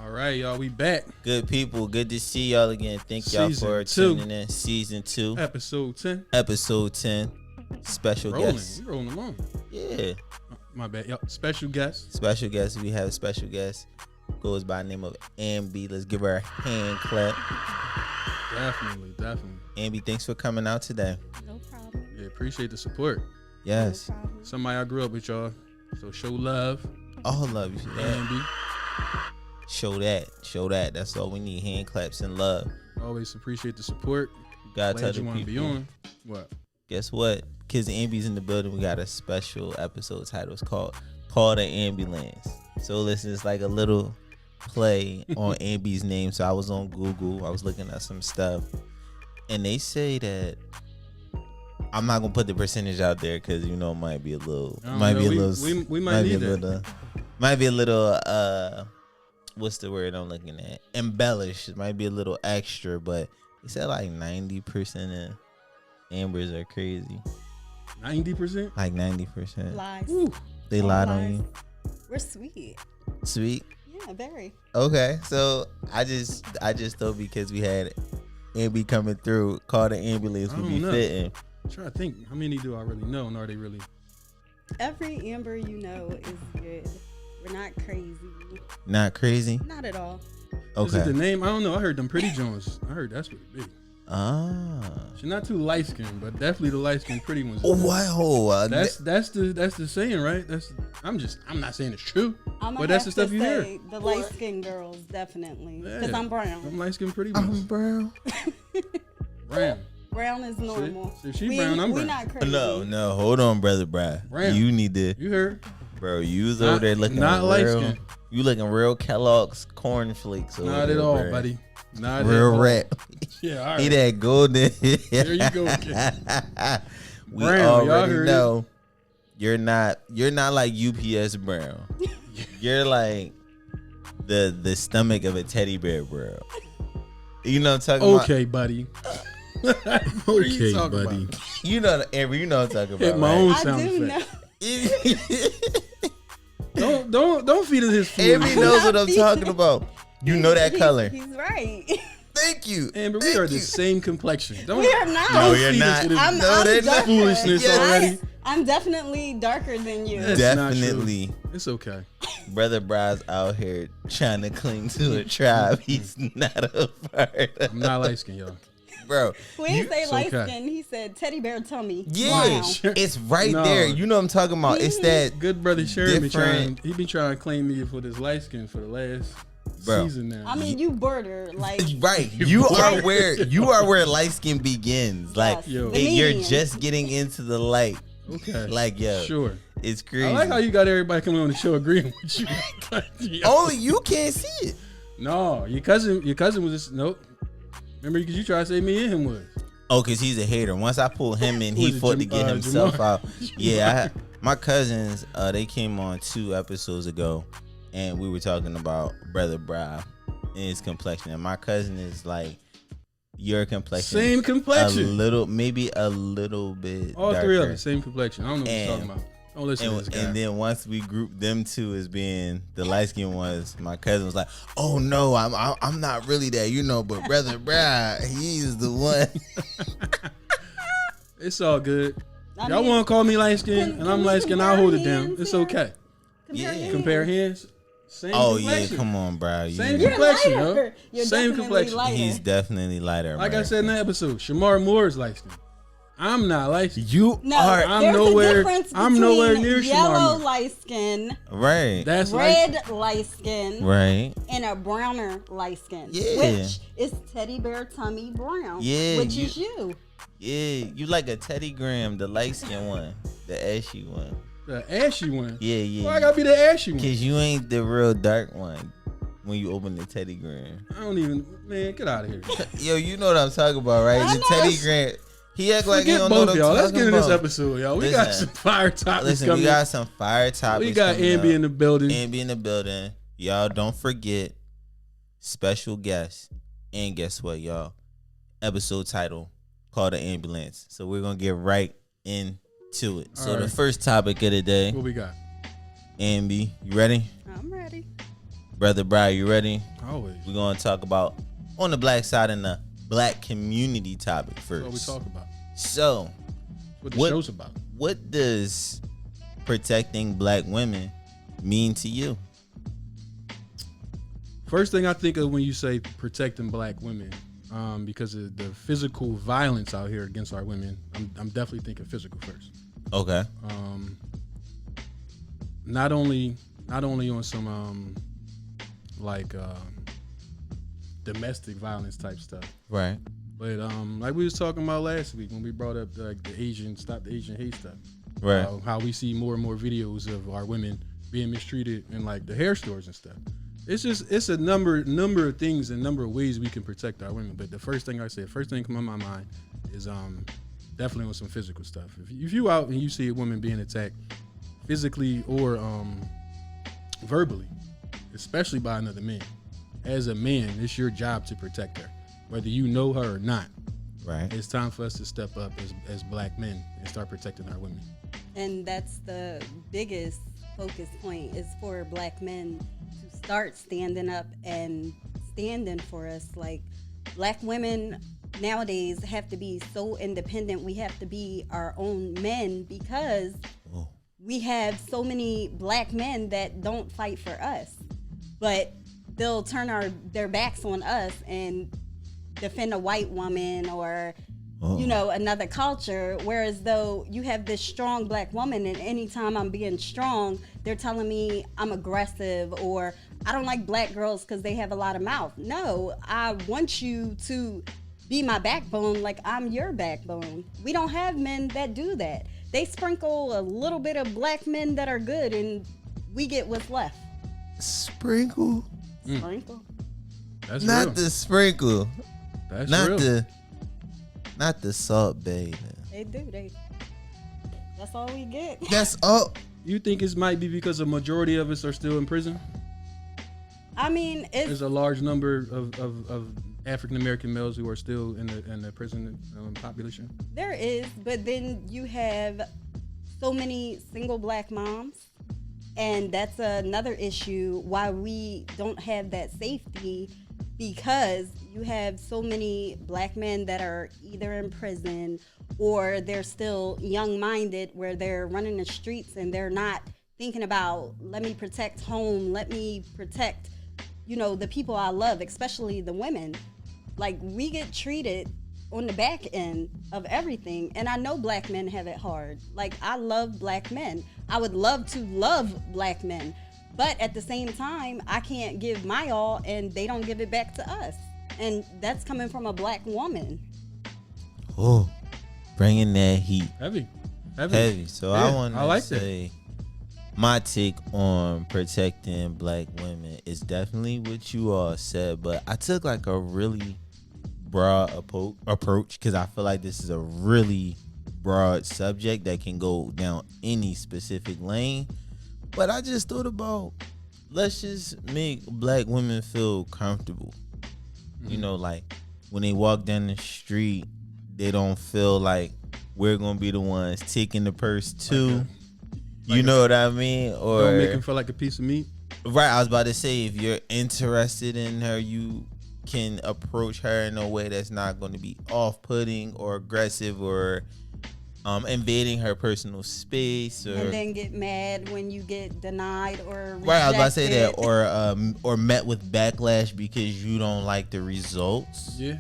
All right, y'all, we back. Good people, good to see y'all again. Thank y'all for tuning in. Season 2. Episode 10. Episode 10. Special guest. We rolling along. Yeah. My bad. Yep. Special guest. Special guest. We have a special guest. Goes by the name of AMBY. Let's give her a hand clap. Definitely. AMBY, thanks for coming out today. No problem. Yeah, appreciate the support. Yes. No problem. Somebody I grew up with, y'all. So show love. All love you. AMBY. Show that. That's all we need. Hand claps and love. Always appreciate the support. Gotta tell Glad you the want to be people. on. What? Guess what? Kids AMBY's in the building. We got a special episode title. It's called Call the Ambulance. So listen, it's like a little play on AMBY's name. So I was on Google. I was looking at some stuff. And they say that I'm not gonna put the percentage out there because it might be a little We might need that. Might be a little what's the word I'm looking at? Embellished. It might be a little extra, but they said like 90% of Ambers are crazy. 90%? Like 90%. Lies. Ooh. They lied on you. We're sweet. Sweet. Yeah, very. Okay. So I just thought because we had AMBY coming through, call the ambulance would be fitting. I'm trying to think. How many do I really know? And are they really? Every Amber you know is good. We're not crazy. Not crazy? Not at all. Is it Okay. the name? I don't know. I heard them Pretty Jones. I heard that's what it be. Ah. She's not too light skinned, but definitely the light skinned pretty ones. Oh, wow. That's the saying, right? I'm not saying it's true, but that's the stuff you hear. The light skinned girls, definitely. Because Yeah. I'm brown. I'm light skinned pretty I'm ones. brown. Brown. Brown is normal. So she brown, I'm we brown. not crazy. No. Hold on, brother Brad. Brown. You need to, You heard? bro. You was over there looking not light real. skin. You looking real Kellogg's cornflakes. Over Not there, at all, bro. buddy. Not Real at all. rap. Yeah, all He right. that golden. There you go. We Brown, y'all already heard know you're not like UPS Brown. You're like the stomach of a teddy bear, bro. You know what I'm talking Okay, buddy. What are you talking about? about? You know, Amber, you know what I'm talking Hit about. my right? own I sound do effect. know. Don't feed us his food. Amber knows what I'm talking about. You know that color. He's right. Thank you. Amber, we Thank are you. the same complexion. Don't, We are not. No, don't you're feed us not. with I'm, his No, I'm they're not. darker. foolishness Yes. already. I'm definitely darker than you. That's not true. Definitely. It's okay. Brother Bry's out here trying to cling to a tribe he's not a part of. I'm not light skinned, y'all. Bro. We didn't say it's light okay. skin. He said teddy bear tummy. Yeah, Wow. it's right No. there. You know what I'm talking about. It's that Good brother Sherry be different- trying to claim me for this light skin for the last Bro. season now. I mean, you border like right. You are where light skin begins. Like Yes. Yo. The you're medium. just getting into the light. Okay. Like yo, Sure. it's crazy. I like how you got everybody coming on the show agreeing with you. Yo. Only you can't see it. No, your cousin was just nope. Remember, because you tried to say me and him was. Oh, cause he's a hater. Once I pulled him in, Who he is it, fought to get Jamar? himself out. Yeah, my cousins, they came on 2 episodes ago, and we were talking about Brother Bry and his complexion. And my cousin is like your complexion, Same complexion. maybe a little bit. All darker. 3 of us, same complexion. I don't know what you're And- talking about. Don't listen to this guy. And then once we grouped them 2 as being the light skin ones, my cousin was like, "Oh no, I'm not really that, but Brother Bry, he's the one." It's all good. I Y'all mean, want to call me light skin, can and I'm we light skin. I'll compare hold it down. hands It's here? okay. Yeah. Compare hands. Same Oh complexion. yeah, come on, bro. Same You're complexion, yo. lighter. You're Same definitely complexion. lighter. He's definitely lighter. Like bro. I said in that episode, Shamar Moore's light skin. I'm not light skin. You No, are I'm there's nowhere- a difference I'm between nowhere near yellow Shamar. light skin, right. That's light. red light skin, Right. and a browner light skin. Yeah. Which is teddy bear tummy brown. Yeah, Which you- is you. Yeah, you like a Teddy Graham, the light skin one, the ashy one. The ashy one. Yeah, yeah. Why I gotta be the ashy one? Cause you ain't the real dark one when you open the Teddy Graham. I don't even. Man, get out of here. Yo, you know what I'm talking about, right? I The know. Teddy Graham. He act like he Forget don't know both what I'm y'all. Let's talking get in this about. episode, y'all. We got Listen. some fire topics Listen, coming. we got some fire topics. We got coming Amby up. in the building. AMBY in the building. Y'all don't forget, special guest. And guess what, y'all? Episode title, Call the Ambulance. So we're going to get right into it. So All the right. first topic of the day, What we got? AMBY, you ready? I'm ready. Brother Bry, you ready? Always. We're gonna talk about on the black side and the black community topic first. That's what we talk about. So, what the show's about. What does protecting black women mean to you? First thing I think of when you say protecting black women, because of the physical violence out here against our women, I'm definitely thinking physical first. Okay. Not only on some domestic violence type stuff, right? But like we was talking about last week when we brought up the Stop the Asian Hate stuff, right? How we see more and more videos of our women being mistreated in like the hair stores and stuff. It's a number of things and number of ways we can protect our women. But the first thing come in my mind is definitely on some physical stuff. If you out and you see a woman being attacked physically or verbally, especially by another man, as a man, it's your job to protect her, whether you know her or not. Right. It's time for us to step up as black men and start protecting our women. And that's the biggest focus point, is for black men to start standing up and standing for us. Like, black women nowadays have to be so independent. We have to be our own men because we have so many black men that don't fight for us, but they'll turn their backs on us and defend a white woman or another culture. Whereas though you have this strong black woman, and anytime I'm being strong, they're telling me I'm aggressive or I don't like black girls because they have a lot of mouth. No, I want you to be my backbone like I'm your backbone. We don't have men that do that. They sprinkle a little bit of black men that are good and we get what's left. Sprinkle? Sprinkle. That's not real. The sprinkle. That's not real. Not the salt bay. They do. That's all we get. That's all. You think it might be because a majority of us are still in prison? I mean, there's a large number of African American males who are still in the prison population. There is, but then you have so many single black moms, and that's another issue why we don't have that safety, because you have so many black men that are either in prison or they're still young-minded, where they're running the streets and they're not thinking about, let me protect home, let me protect, the people I love, especially the women. Like, we get treated on the back end of everything, and I know black men have it hard. Like, I love black men. I would love to love black men, but at the same time, I can't give my all and they don't give it back to us. And that's coming from a black woman. Oh, bringing that heat. Heavy. So yeah, I want to say my take on protecting black women is definitely what you all said, but I took like a really broad approach because I feel like this is a really broad subject that can go down any specific lane. But I just thought about, let's just make black women feel comfortable. Mm-hmm. Like when they walk down the street, they don't feel like we're gonna be the ones taking the purse too. You know what I mean? Or don't make them feel like a piece of meat. Right, I was about to say, if you're interested in her, you can approach her in a way that's not going to be off-putting or aggressive or invading her personal space, and then get mad when you get denied or rejected. Right, I was about to say that, or met with backlash because you don't like the results. Yeah,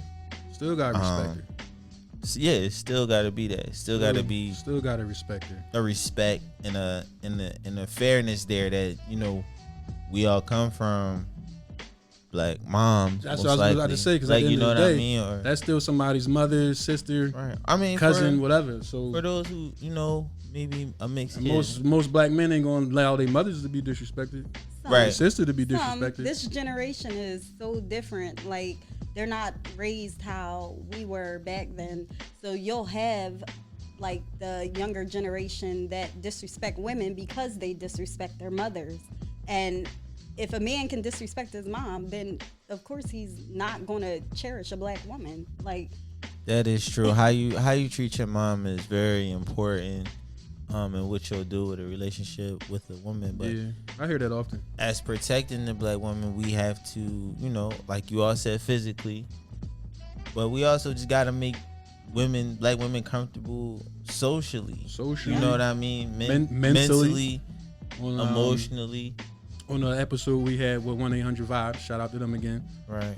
still gotta respect her. Yeah, it's still gotta be that. Still gotta respect her. A respect and a fairness there that we all come from black moms. That's what I was about to say, because at the end of the day, I mean? Or, that's still somebody's mother, sister, right. I mean, cousin, whatever. So for those who maybe a mixed kid. Most black men ain't gonna allow their mothers to be disrespected, right? Sister to be disrespected. This generation is so different. Like, they're not raised how we were back then. So you'll have like the younger generation that disrespect women because they disrespect their mothers. And if a man can disrespect his mom, then of course he's not going to cherish a black woman. Like, that is true. How you treat your mom is very important. and what you'll do with a relationship with a woman. But Yeah, I hear that often. as protecting the black woman, we have to, like you all said, physically, but we also just got to make black women comfortable socially. Socially, You know what I mean? mentally. On, emotionally. On the episode we had with 1-800-VIBE, shout out to them again. Right.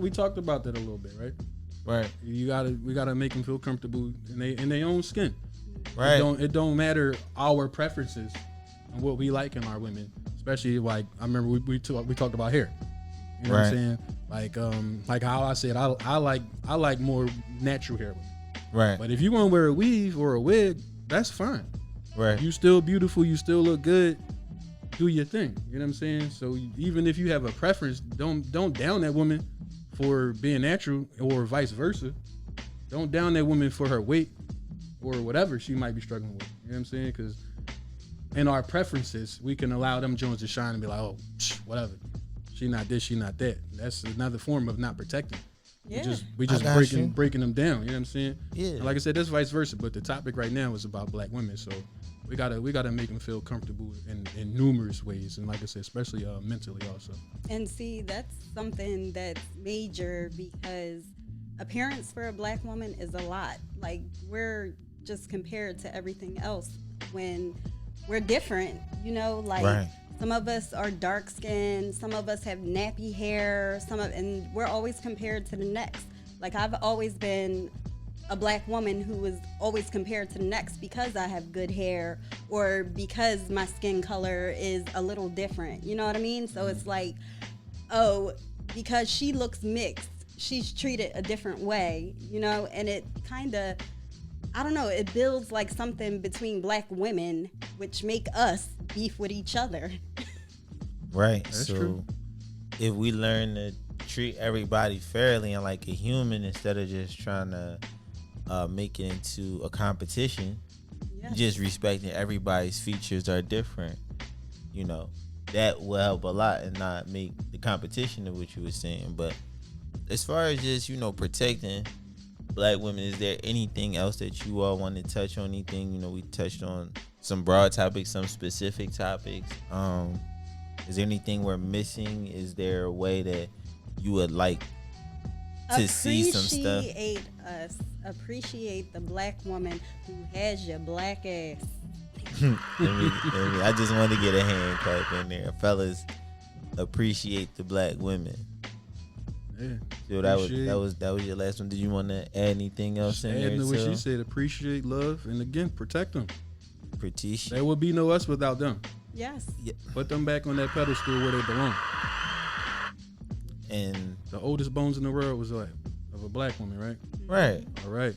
We talked about that a little bit, right? Right. We gotta make them feel comfortable in their own skin. Right. It don't matter our preferences and what we like in our women, especially like I remember we talked about hair. You know what I'm saying? Like how I said I like more natural hair women. Right. But if you want to wear a weave or a wig, that's fine. Right. You still beautiful, you still look good. Do your thing. You know what I'm saying? So even if you have a preference, don't down that woman for being natural or vice versa. Don't down that woman for her weight or whatever she might be struggling with. You know what I'm saying? Because in our preferences, we can allow them Jones to shine and be like, oh, whatever. She not this, she not that. That's another form of not protecting. Yeah. We just breaking them down. You know what I'm saying? Yeah. And like I said, that's vice versa. But the topic right now is about black women. So we gotta make them feel comfortable in numerous ways. And like I said, especially mentally also. And see, that's something that's major because appearance for a black woman is a lot. Like we're just compared to everything else when we're different, like Right. some of us are dark skinned, some of us have nappy hair, and we're always compared to the next. Like I've always been a black woman who was always compared to the next because I have good hair or because my skin color is a little different. You know what I mean? So it's like, oh, because she looks mixed, she's treated a different way, and it kind of, I don't know, it builds like something between black women, which make us beef with each other. Right. That's so true. if we learn to treat everybody fairly and like a human instead of just trying to make it into a competition, Yes. just respecting everybody's features are different, that will help a lot and not make the competition of what you were saying. But as far as just, protecting black women, is there anything else that you all want to touch on? Anything, we touched on some broad topics, some specific topics. Is there anything we're missing? Is there a way that you would like to see some stuff? Appreciate the black woman who has your black ass. I just want to get a hand clap in there. Fellas, appreciate the black women. Yeah. So that was your last one. Did you want to add anything else in there? Adding to what too? she said, appreciate, love, and again, protect them. Appreciate. There would be no us without them. Yes. Yeah. Put them back on that pedestal where they belong. And The oldest bones in the world was like of a black woman, right? right. All right.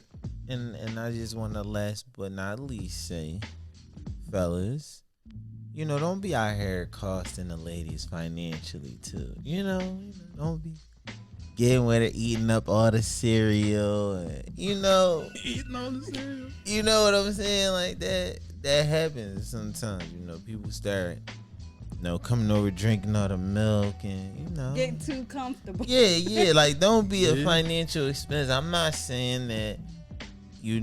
And I just want to last but not least say, fellas, don't be out here costing the ladies financially too. Don't be getting with it, eating up all the cereal, and, Eating all the cereal. you know what I'm saying? Like that happens sometimes. People start, coming over drinking all the milk and Get too comfortable. Yeah, like don't be a Yeah. financial expense. I'm not saying that you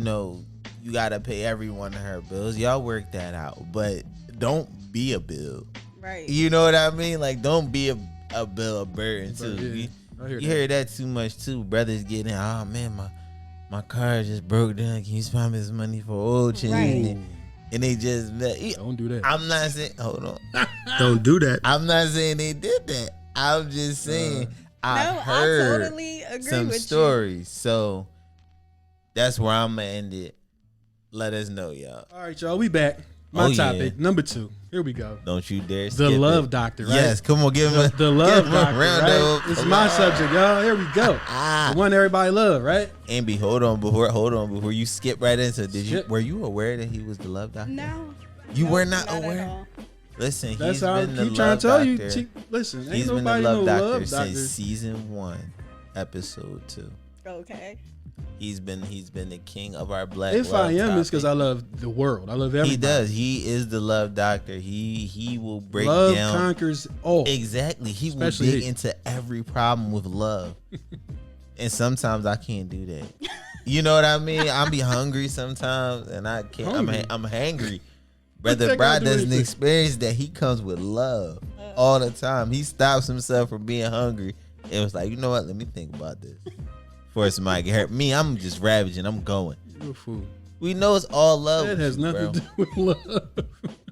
gotta pay every one of her bills. Y'all work that out, but don't be a bill. Right. You know what I mean? Like don't be a bill, a burden too. Yeah, I hear You that. hear that too much too. Brothers getting, oh man, my car just broke down. Can you spend me this money for oil change? Right. And they just, Don't do that. I'm not saying, hold on. Don't do that. I'm not saying they did that. I'm just saying I heard totally agree some with stories. So that's where I'm gonna end it. Let us know, y'all. All right, y'all. We back. My Oh, yeah. topic, number 2. Here we go. Don't you dare The skip love it. doctor, right? Yes, come on, give him The love give him a doctor, round right? of It's my applause. subject, y'all. Here we go. Ah. The one everybody love, right? Amby, hold on before you skip right into it. Skip. Were you aware that he was the love doctor? No. You No, were not at aware? all. Listen, That's he's how I been the keep trying love to tell you. doctor. Listen, ain't He's been the nobody no love doctor love doctor. since season 1, episode 2. Okay. He's been the king of our black. If love I am, topic. it's because I love the world. I love everybody. He does. He is the love doctor. He will break Love down. conquers all. Exactly. He Especially will dig hate. into every problem with love. And sometimes I can't do that. You know what I mean? I be hungry sometimes, and I can't. Hungry? I'm hangry. What Brother that got Brad to do with doesn't anything? experience that. He comes with love all the time. He stops himself from being hungry. It was like, you know what? Let me think about this. Before somebody get hurt. Me, I'm just ravaging. I'm going. You're a fool. We know it's all love. That with has you, nothing bro. to do with love.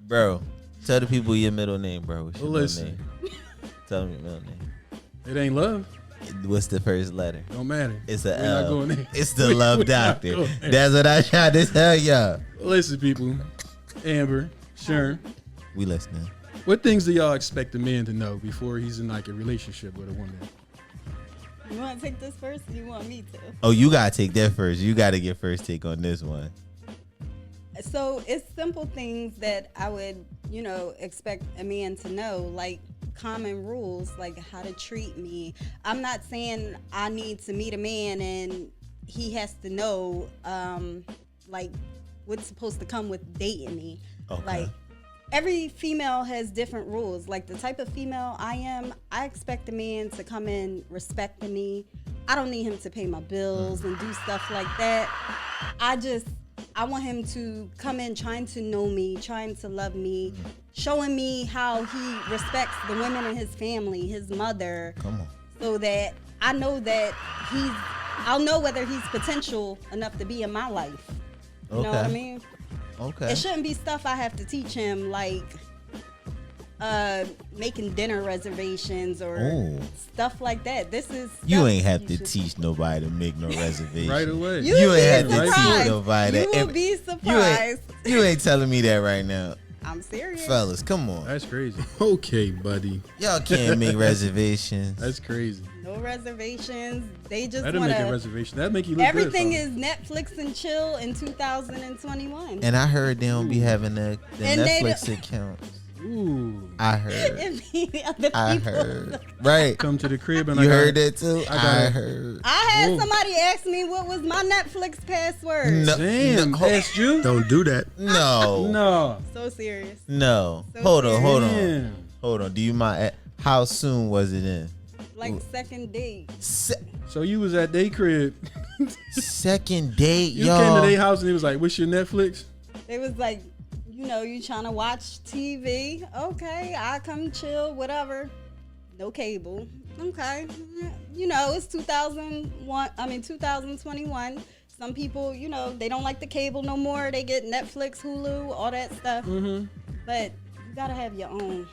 Bro, tell the people your middle name, bro. What's your middle Listen. name? Tell them your middle name. It ain't love. What's the first letter? Don't matter. It's a We're not L. going there. It's the We- love we're not doctor. going there. That's what I tried to tell y'all. Listen, people. Amber, Sharon, We listening. what things do y'all expect a man to know before he's in like a relationship with a woman? You want to take this first? Or you want me to? Oh, you gotta take that first. You gotta get first take on this one. So it's simple things that I would, expect a man to know, like common rules, like how to treat me. I'm not saying I need to meet a man and he has to know, like what's supposed to come with dating me. Okay. Like every female has different rules. Like the type of female I am, I expect a man to come in respecting me. I don't need him to pay my bills and do stuff like that. I want him to come in trying to know me, trying to love me, showing me how he respects the women in his family, his mother, Come on. so that I know that I'll know whether he's potential enough to be in my life. You know what I mean? Okay. It shouldn't be stuff I have to teach him, like making dinner reservations or Ooh. stuff like that. This is You stuff ain't have you to should- teach nobody to make no reservation. Right away. You You will ain't be had to teach surprised. nobody You that. will be You surprised. you ain't telling me that right now. I'm serious. Fellas, come on. That's crazy. Okay, buddy. Y'all can't make reservations. That's crazy. No reservations. They just That'll want make a to. reservation. That'll make you look Everything good. is Netflix and chill in 2021. And I heard they don't be having the And they Netflix don't- accounts. Ooh. I heard. It be other I people. heard. Right. Come to the crib and You I got heard that too? I got I it. heard. I had Ooh. somebody ask me what was my Netflix password. No. Damn, No. past you? Don't do that. No. No. So serious. No. So Hold on, serious. hold on. Damn. Hold on. Do you mind? How soon was it in? Like second date. So you was at their crib. Second date, You y'all. came to their house and it was like, what's your Netflix? They was like, you trying to watch TV? Okay, I come chill, whatever. No cable. Okay. It's 2021. Some people, they don't like the cable no more. They get Netflix, Hulu, all that stuff. Mm-hmm. But you gotta have your own.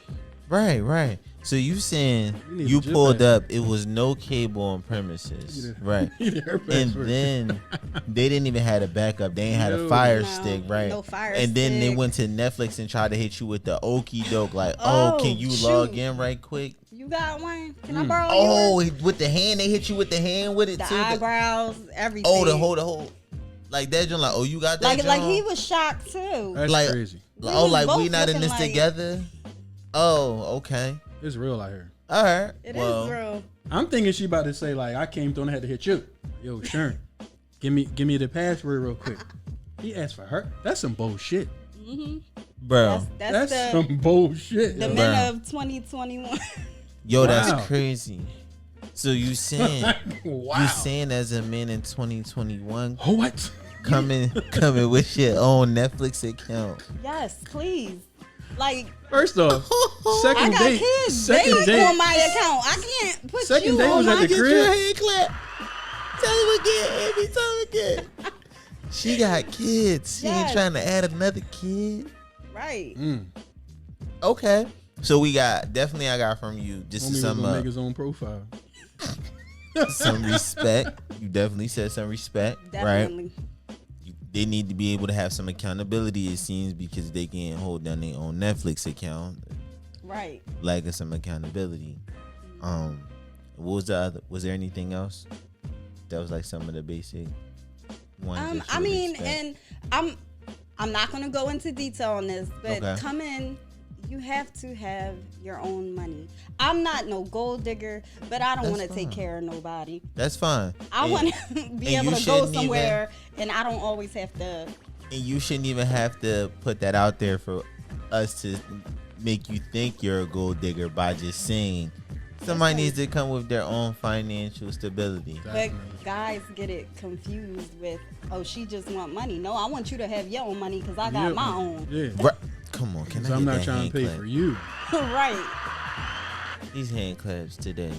Right. So you saying You need you a gym pulled bag. up, it was no cable on premises. Yeah. Right. And then they didn't even have a backup. They ain't had a No. fire No, stick, right? no fire And then they stick. went to Netflix and tried to hit you with the okey doke, like, Oh, can you shoot. log in right quick? You got one? Can Mm. I borrow Oh, yours? with the hand, they hit you with the hand with it The too. eyebrows, everything. Oh, the whole, like that. Joint, like, oh, you got that. like joint? he was shocked too. That's like- crazy. We Oh, was like we both not in looking this like- together. Oh, okay. It's real out here. All right. It is well, real. I'm thinking she about to say like, I came through and had to hit you. Yo, Sharon, give me the password real quick. He asked for her. That's some bullshit. bro. That's That's the some bullshit. the yo. men of 2021. Yo, Wow. that's crazy. So you saying Wow. you saying as a man in 2021 What? coming with your own Netflix account? Yes, please. Like First off, second I got date. kids. Second They date. on my account. I can't put Second you date on was at my the Get crib. your hand clap. Tell him again, Amy. Tell him again. She got kids. She ain't Yes. trying to add another kid. Right. Mm. Okay. So we got I got from you just Homie was some gonna make his own profile. some respect. You definitely said some respect, right? Definitely. They need to be able to have some accountability, it seems, because they can't hold down their own Netflix account. Right. Lacking some accountability. What was the other? Was there anything else that was like some of the basic ones? that you I would mean, expect? and I'm not gonna go into detail on this, but Okay. come in. You have to have your own money. I'm not no gold digger, but I don't That's want to take fine. care of nobody. That's fine. I And- want to be and able you to go shouldn't even- somewhere, and I don't always have to. And you shouldn't even have to put that out there for us to make you think you're a gold digger by just saying Somebody needs to come with their own financial stability. But Definitely. guys get it confused with, oh, she just want money. No, I want you to have your own money because I got my own. Yeah. Right. Come on, can I So I'm get not that trying hand to pay clap? for you. Right. These hand claps today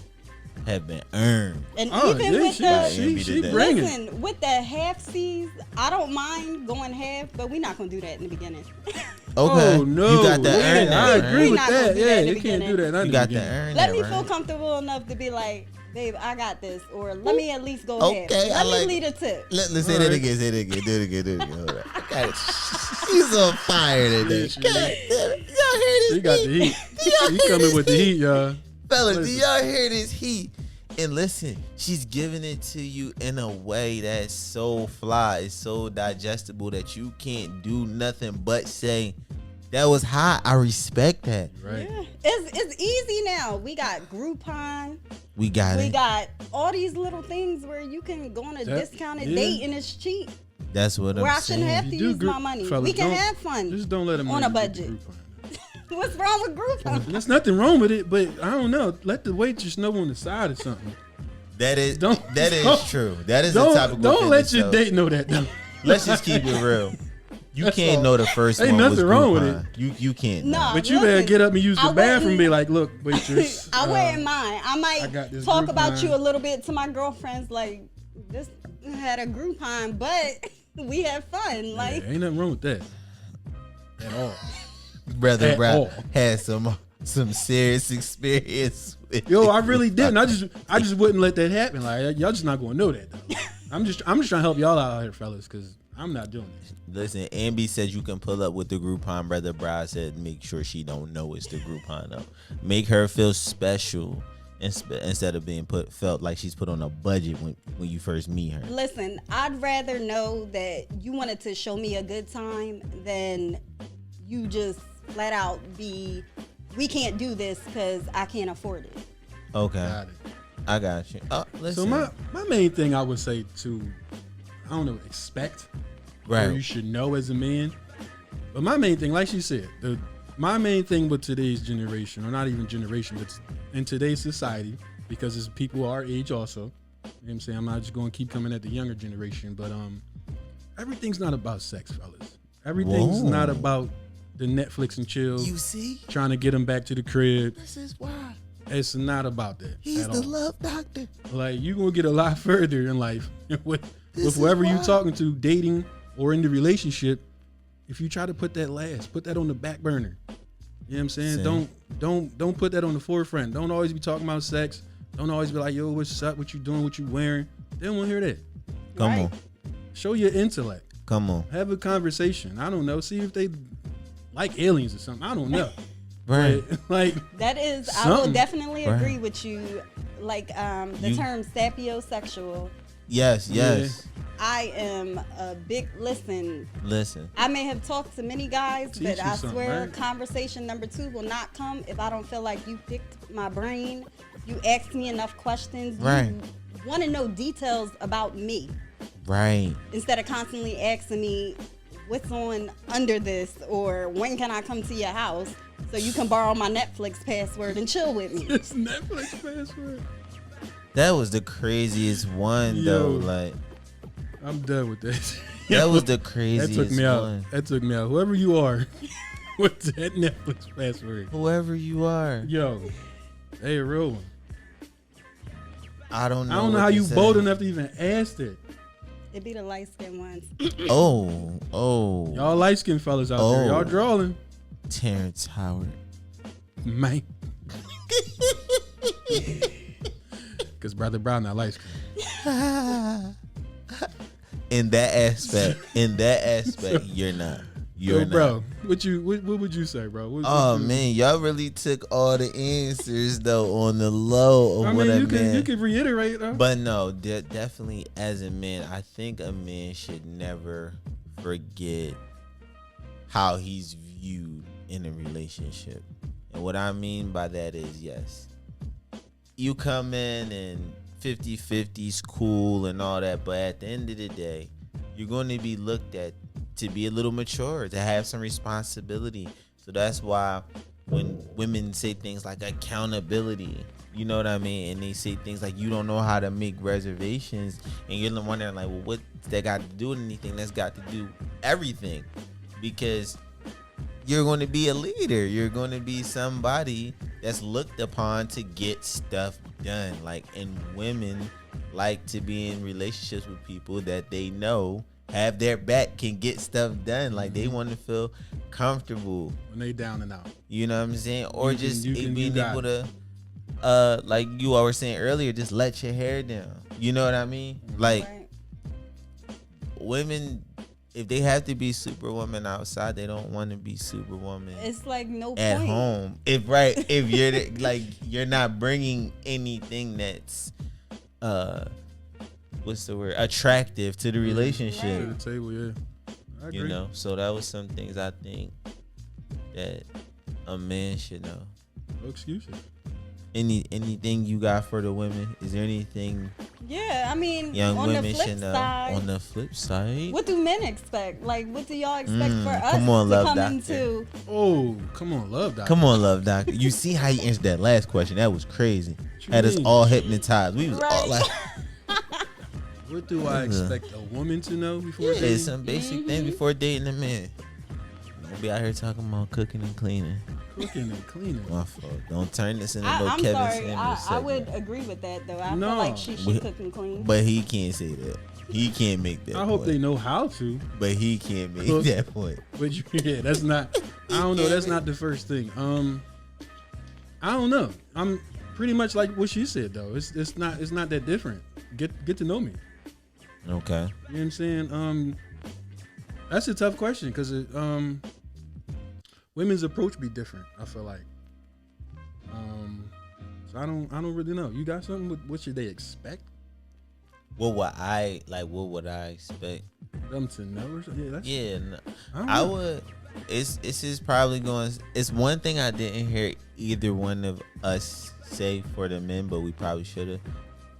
have been earned. And Oh, even yeah, with she, the she, she Listen, bringing. listen, with the half C's, I don't mind going half, but we're not gonna do that in the beginning. Okay. Oh no, You got that yeah, earn I that. agree We with not gonna that. do Yeah, that in the you can't do beginning. that. Not You in got the that beginning. earn Let that, me right? feel comfortable enough to be like, babe, I got this, or let me at least go Okay, half. I Let like- me lead a tip. Let's say All that right. again. Say it again. Do it again. Do it again. Hold on. I got it. She's on fire today. Yeah, she God is. damn it. Y'all hear this She got heat? the heat. Do y'all She hear coming this with the heat, y'all. Fellas, do Listen. y'all hear this heat? And listen, she's giving it to you in a way that's so fly, it's so digestible that you can't do nothing but say, that was hot. I respect that. Right. Yeah, it's easy now. We got Groupon. We got We it. got all these little things where you can go on a That- discounted yeah. date and it's cheap. That's what Where I'm I shouldn't saying. have to You do use my group- money. fellas, We can don't- have fun. Just don't let them On a make you get the budget. Groupon. What's wrong with Groupon? There's nothing wrong with it, but I don't know. Let the waitress know on the side or something. That is Don't- that is don't- true. That is a topic. Don't within let your itself. date know that though. Let's just keep it real. You That's can't all. know the first Ain't one was nothing wrong with Groupon. You can't. know. No. But you better Listen, get up and use the I bathroom and be wouldn't- like, look, waitress. I wouldn't mind. I I might got this talk about Groupon. you a little bit to my girlfriends, like this had a Groupon, but we had fun. Like, Ain't nothing wrong with that. At all. Brother At Brown all. had some serious experience. With Yo, I really didn't. I just wouldn't let that happen. Like y'all just not gonna know that though. I'm just trying to help y'all out here, fellas, because I'm not doing this. Listen, Amby said you can pull up with the Groupon. Brother Brown said make sure she don't know it's the Groupon though. Make her feel special instead of being felt like she's put on a budget when you first meet her. listen, I'd rather know that you wanted to show me a good time than you just flat out be, we can't do this because I can't afford it. Okay, Got it. I got you. Listen, So my main thing I would say to, I don't know, expect or you right? should know as a man. But my main thing, like she said, my main thing with today's generation, or not even generation, but in today's society, because it's people our age also. You know what I'm saying? I'm not just going to keep coming at the younger generation, but everything's not about sex, fellas. Everything's Whoa. not about the Netflix and chill, You see, trying to get them back to the crib. this is why It's not about that. he's at the all. love doctor. Like you gonna get a lot further in life with This is whoever you why. talking to, dating or in the relationship. If you try to put that last, put that on the back burner. You know what I'm saying? Same. Don't put that on the forefront. Don't always be talking about sex. Don't always be like, yo, what's up? What you doing? What you wearing? They don't want to hear that. Come Right. on, Show your intellect. come on, Have a conversation. I don't know. See if they like aliens or something. I don't know. right? But, like That is, I will Something. definitely Right. agree with you. Like the You- term sapiosexual, Yes, yes. I am a big, listen, Listen, I may have talked to many guys, Teach but you I something, swear right? conversation number 2 will not come if I don't feel like you picked my brain. You asked me enough questions. Right. You want to know details about me right? instead of constantly asking me what's on under this or when can I come to your house so you can borrow my Netflix password and chill with me. it's Netflix password. That was the craziest one Yo. though. Like I'm done with that. that was the That craziest took me out. one. That took me out. Whoever you are, with that Netflix password, Whoever you are, yo, they a real one. I don't know. I don't know what how to you say. bold enough to even ask it. It be the light skinned ones. Oh, Y'all light skinned fellas out there, Oh. y'all drawing, Terrence Howard. man. Cause brother Brown not light skinned. In that aspect, you're not. You're Yo, not. bro, what would you say, bro? Oh man, y'all really took all the answers though on the low of I what mean, a you man. could reiterate though. But no, definitely as a man, I think a man should never forget how he's viewed in a relationship. And what I mean by that is, yes, you come in and 50-50's cool and all that, but at the end of the day, you're going to be looked at to be a little mature, to have some responsibility. So that's why when women say things like accountability, You know what I mean? And they say things like, you don't know how to make reservations. And you're wondering, like, well, what's that got to do with anything? That's got to do everything. Because you're going to be a leader. You're going to be somebody that's looked upon to get stuff done. Like, and women like to be in relationships with people that they know have their back, can get stuff done. Like, they want to feel comfortable when they down and out. You know what I'm saying? Or just being able it. to, like you all were saying earlier, just let your hair down. You know what I mean? Like, Right. women, if they have to be superwoman outside, they don't want to be superwoman It's like no at point. home. If you're like, you're not bringing anything that's what's the word, attractive to the relationship. To the table, yeah. I agree. You know, so that was some things I think that a man should know. No excuses. Anything you got for the women? Is there anything Yeah, I mean, young on the women flip should know? side, On the flip side, what do men expect? Like, what do y'all expect for us come on, to love come doctor. into? Oh, come on, love doctor. come on, love doctor. You see how you answered that last question? That was crazy. you Had us mean? all hypnotized. We was all Right. like, What do I expect a woman to know before yeah, dating? some basic things before dating a man. Don't be out here talking about cooking and cleaning. Cooking and cleaning. My fault. Don't turn this into no I'm Kevin sorry. Samuels I would segment. agree with that, though. I No. feel like she But- should cook and clean. But he can't say that. He can't make that I hope point. they know how to. But he can't make Cook. that point. But yeah, that's not. I don't know. That's not the first thing. I don't know. I'm pretty much like what she said though. It's not that different. Get to know me. Okay. You know what I'm saying? That's a tough question because women's approach be different. I feel like. So I don't really know. You got something? What should they expect What would I expect? them to know or something? Yeah, that's, Yeah, no, I don't I know. would. It's is probably going. It's one thing I didn't hear either one of us say for the men, but we probably should have.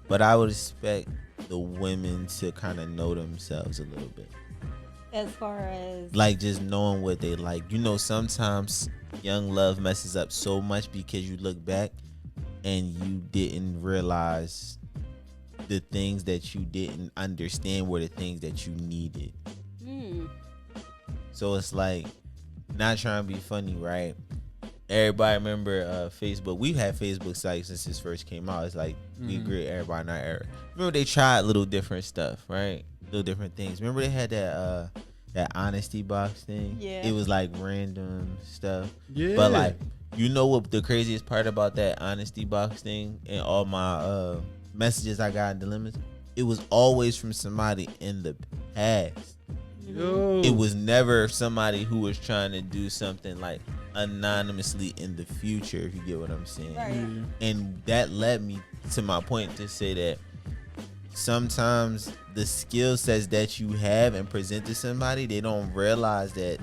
But I would expect the women to kind of know themselves a little bit, As far as like just knowing what they like. You know, sometimes young love messes up so much because you look back and you didn't realize the things that you didn't understand were the things that you needed. So it's like, not trying to be funny, right? Everybody remember Facebook. We've had Facebook sites since this first came out. It's like we agree, everybody in our era. Remember they tried little different stuff, right? Little different things. Remember they had that honesty box thing? Yeah. It was like random stuff. Yeah. But like, you know what the craziest part about that honesty box thing and all my messages I got in dilemmas? It was always from somebody in the past. Yo. It was never somebody who was trying to do something like anonymously in the future, if you get what I'm saying. Right. Yeah. And that led me to my point to say that sometimes the skill sets that you have and present to somebody, they don't realize that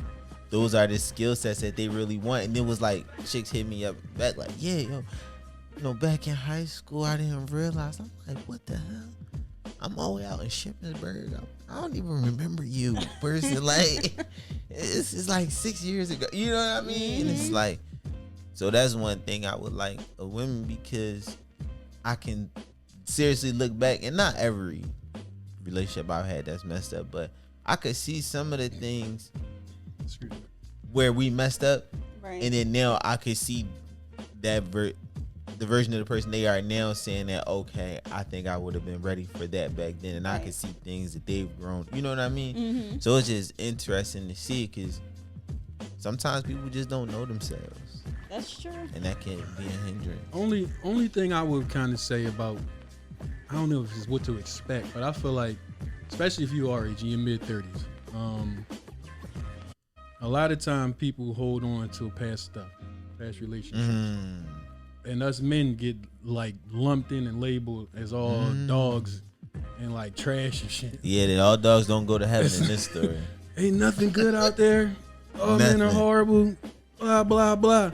those are the skill sets that they really want. And it was like chicks hit me up back like, yeah, yo, you know, back in high school, I didn't realize. I'm like, what the hell? I'm all the way out in Shippensburg. I don't even remember you, person. Like, it's like 6 years ago. You know what I mean? And it's like, so that's one thing I would like of women, because I can seriously look back, and not every relationship I've had that's messed up, but I could see some of the things where we messed up, right. and then now I could see that the version of the person they are now, saying that, okay, I think I would have been ready for that back then, and I Right. could see things that they've grown. You know what I mean? Mm-hmm. So it's just interesting to see, because sometimes people just don't know themselves, That's true. and that can be a hindrance. Only thing I would kind of say about, I don't know if it's what to expect, but I feel like, especially if you are age in your mid 30s, a lot of time people hold on to past stuff, past relationships, and us men get like lumped in and labeled as all dogs and like trash and shit. Yeah, that all dogs don't go to heaven in this story. Ain't nothing good out there. All men are Nothing. horrible. Blah blah blah.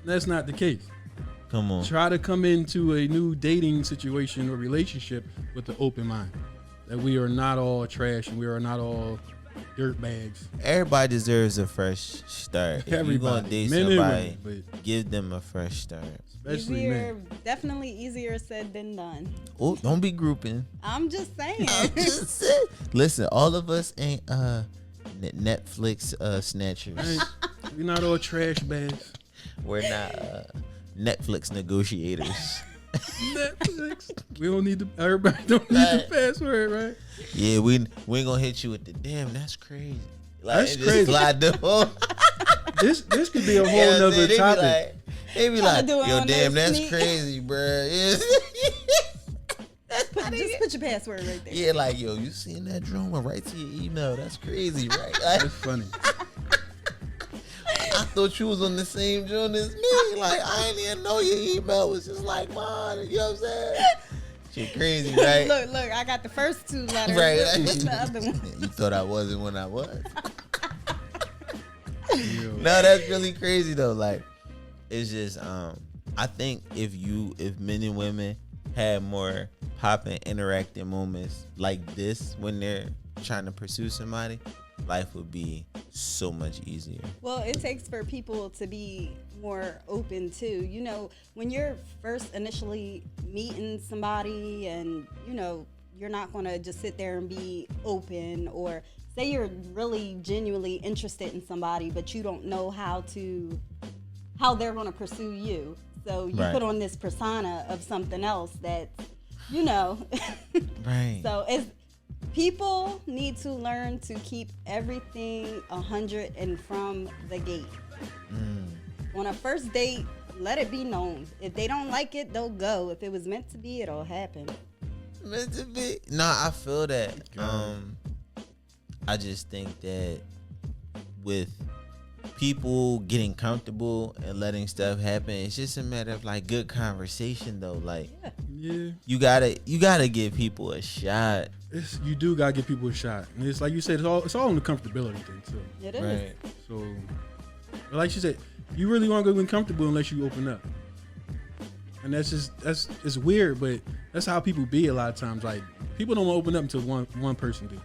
That's not the case. Come on. Try to come into a new dating situation or relationship with an open mind. That we are not all trash and we are not all dirt bags. Everybody deserves a fresh start. If you gonna Everybody, date men and somebody, women, but give them a fresh start. especially men. Definitely easier said than done. Oh, don't be grouping. I'm just saying. I'm just saying. Listen, all of us ain't Netflix snatchers. We're not all trash bags. We're not Netflix negotiators. Netflix. We don't need the. Everybody don't need the password, right? Yeah, we ain't gonna hit you with the damn. That's crazy. Like, That's just crazy. slide the whole. This could be a whole You know what I'm nother saying? topic. They be Tryna like, do it yo, on damn, their that's sneak. crazy, bruh. Just put your password right there. Yeah, like, yo, you seen that drone went right to your email. That's crazy, right? Like, That's funny. I thought you was on the same drone as me. Like, I didn't even know your email was just like mine. You know what I'm saying? Shit crazy, right? Look, I got the first two letters. Right. What's the other one? You thought I wasn't when I was. Yo. No, that's really crazy though. Like, it's just I think if men and women had more popping interacting moments like this when they're trying to pursue somebody, life would be so much easier. Well, it takes for people to be more open too. You know, when you're first initially meeting somebody and, you know, you're not going to just sit there and be open, or say you're really genuinely interested in somebody, but you don't know how they're going to pursue you. So you Right. put on this persona of something else that, you know. Right. So people need to learn to keep everything 100 and from the gate. On a first date, let it be known. If they don't like it, they'll go. If it was meant to be, it'll happen. Meant to be. No, I feel that. I just think that with people getting comfortable and letting stuff happen, it's just a matter of like good conversation though. Like, Yeah. you gotta give people a shot. You do gotta give people a shot. And it's like you said, it's all in the comfortability thing too. It is. Right. So, like she said, you really won't get comfortable unless you open up. And it's weird, but that's how people be a lot of times. Like, people don't open up until one person do.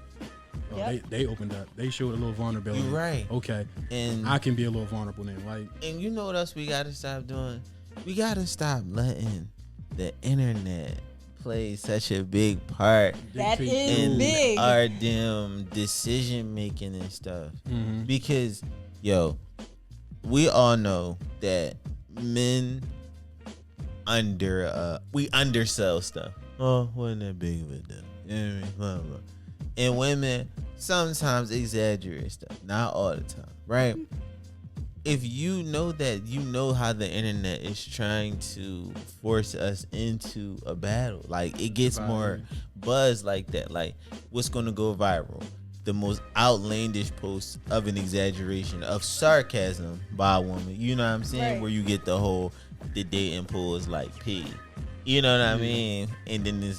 Oh, Yep. they opened up. They showed a little vulnerability. You're right. Okay. And I can be a little vulnerable then. Like, and you know what else we gotta stop doing? We gotta stop letting the internet play such a big part That dictate is in big. our damn decision making and stuff. mhm. Because, yo, we all know that men we undersell stuff. Oh, wasn't that big of a deal? You know what I mean? Blah, blah. And women sometimes exaggerate stuff, not all the time, right? If you know that, you know how the internet is trying to force us into a battle. Like, it gets more buzz like that. Like, what's going to go viral? The most outlandish post of an exaggeration of sarcasm by a woman. You know what I'm saying? Right. Where you get the dating pool is like P. You know what I mean? And then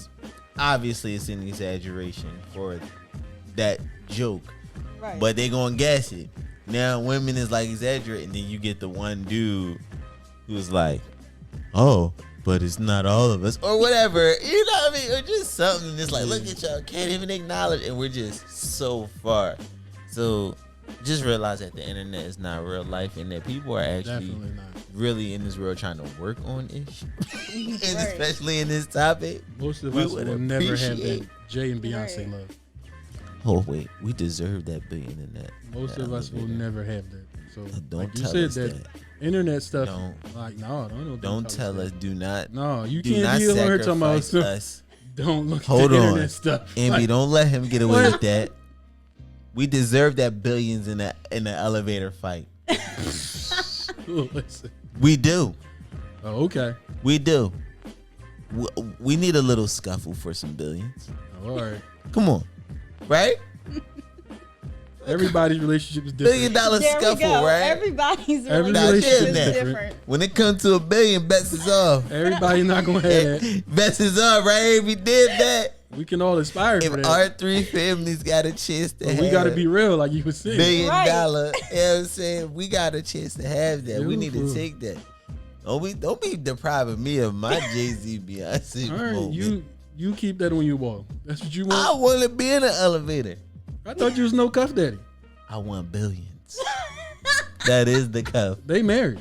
obviously it's an exaggeration for that joke. Right. But they gonna guess it. Now women is like exaggerating, then you get the one dude who's like, oh, but it's not all of us, or whatever. You know what I mean? Or just something that's like, look at y'all, can't even acknowledge, and we're just so far. So just realize that the internet is not real life, and that people are actually Definitely not. really in this world trying to work on issues, and Right. especially in this topic. Most of We us would will never have that appreciate- Jay and Beyonce Right. love. Oh wait, we deserve that billion in that. Most of us will never have that. So, Don't like you tell said, us that that. internet stuff. Don't. Like, no, Don't tell us. Do not. No, you Do can't not be on here talking about sacrifice stuff. us. Don't look Hold at the on. internet stuff. Amby, Like, don't let him get away What? with that. We deserve that billions in the elevator fight. listen. We do. Oh, okay. We do. We need a little scuffle for some billions. Oh, all right. Come on, right? Everybody's relationship is $1 billion different. There we scuffle, go. right? Everybody's Every relationship is relationship is different. When it comes to $1 billion, bets is off. Everybody's not gonna have that. Bets is off, right? We did that. We can all aspire If for that. our three families got a chance to But have we got to be real, like you were saying. $1 billion, Right. you know what I'm saying? We got a chance to have that. We need to Beautiful. take that. Don't be depriving me of my Jay-Z Beyonce All right, moment. you keep that when you walk. That's what you I want. want to be in an elevator. I thought you was no cuff daddy. I want billions. That is the cuff. They married.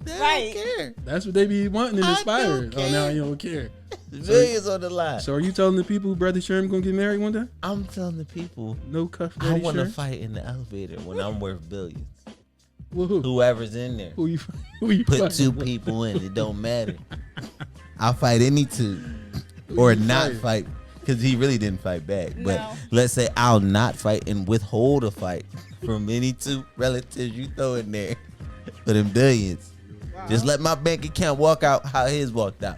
They Right. don't care. That's what they be wanting and I aspiring. don't Oh, now care. you don't care. Billions on the line. So are you telling the people Brother Sherm gonna get married one day? I'm telling the people, No cuff I daddy want to Sherm? fight in the elevator when I'm worth billions. Well, who? Whoever's in there. Who you? Who you Put fighting two with? people in. It don't matter. I'll fight any two. Or you not fighting? fight. Because he really didn't fight back. But No. let's say I'll not fight and withhold a fight from any two relatives you throw in there for them billions. Just let my bank account walk out how his walked out.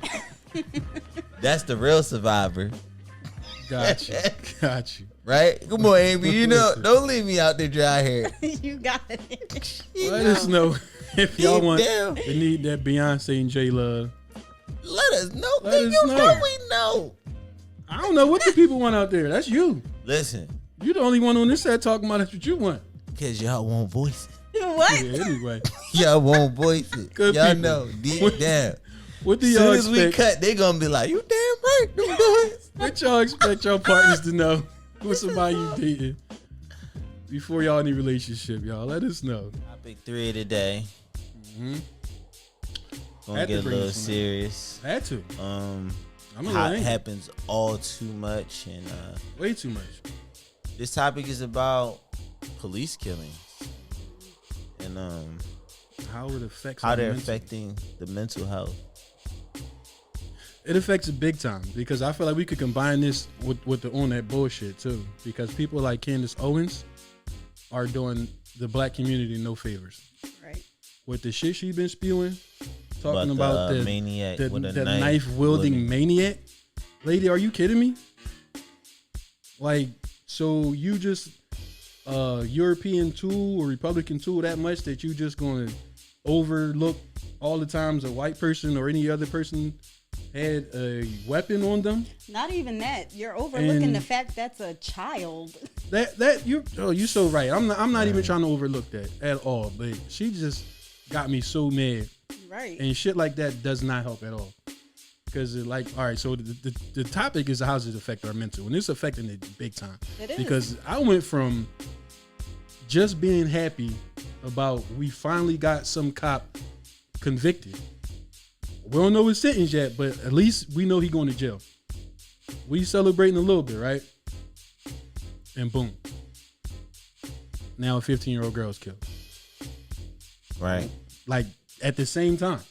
That's the real survivor. Got you. Got you. Right? Come on, Amy. You know, don't leave me out there dry hair. You got it. You Let know. us know if y'all Deep want down. to need that Beyonce and J Love. Let us know. Let Then us you know. know we know. I don't know what the people want out there. That's you. Listen, You the only one on this set talking about that's what you want. because y'all won't voice What? Yeah, anyway. it. Y'all won't voice it. Good Y'all people. know deep What- down. What do As y'all soon as we expect? cut, they gonna be like, "You damn right, them boys." What y'all expect your partners to know? Who's somebody you dating before y'all in a relationship? Y'all let us know. Topic 3 of the day. Mhm. Gonna Had to get a bring little this one up. serious. Had to. I'm a little angry. Happens all too much, and Way too much. this topic is about police killings and How it affects how our they're mental. affecting the mental health. It affects it big time because I feel like we could combine this with the on that bullshit too. Because people like Candace Owens are doing the black community no favors Right. with the shit she been spewing, talking But about the maniac the, with a the knife knife wielding maniac. Lady, are you kidding me? Like, so you just European tool or Republican tool that much that you just gonna overlook all the times a white person or any other person had a weapon on them? Not even that. You're overlooking And- the fact that's a child. That you so right. I'm not even trying to overlook that at all. But she just got me so mad, Right. and shit like that does not help at all. Because like, all right, so the topic is how does it affect our mental, and it's affecting it big time. It is. Because I went from just being happy about we finally got some cop convicted. We don't know his sentence yet, but at least we know he going to jail. We celebrating a little bit, right? And boom. Now a 15-year-old girl's killed. Right, Like at the same time.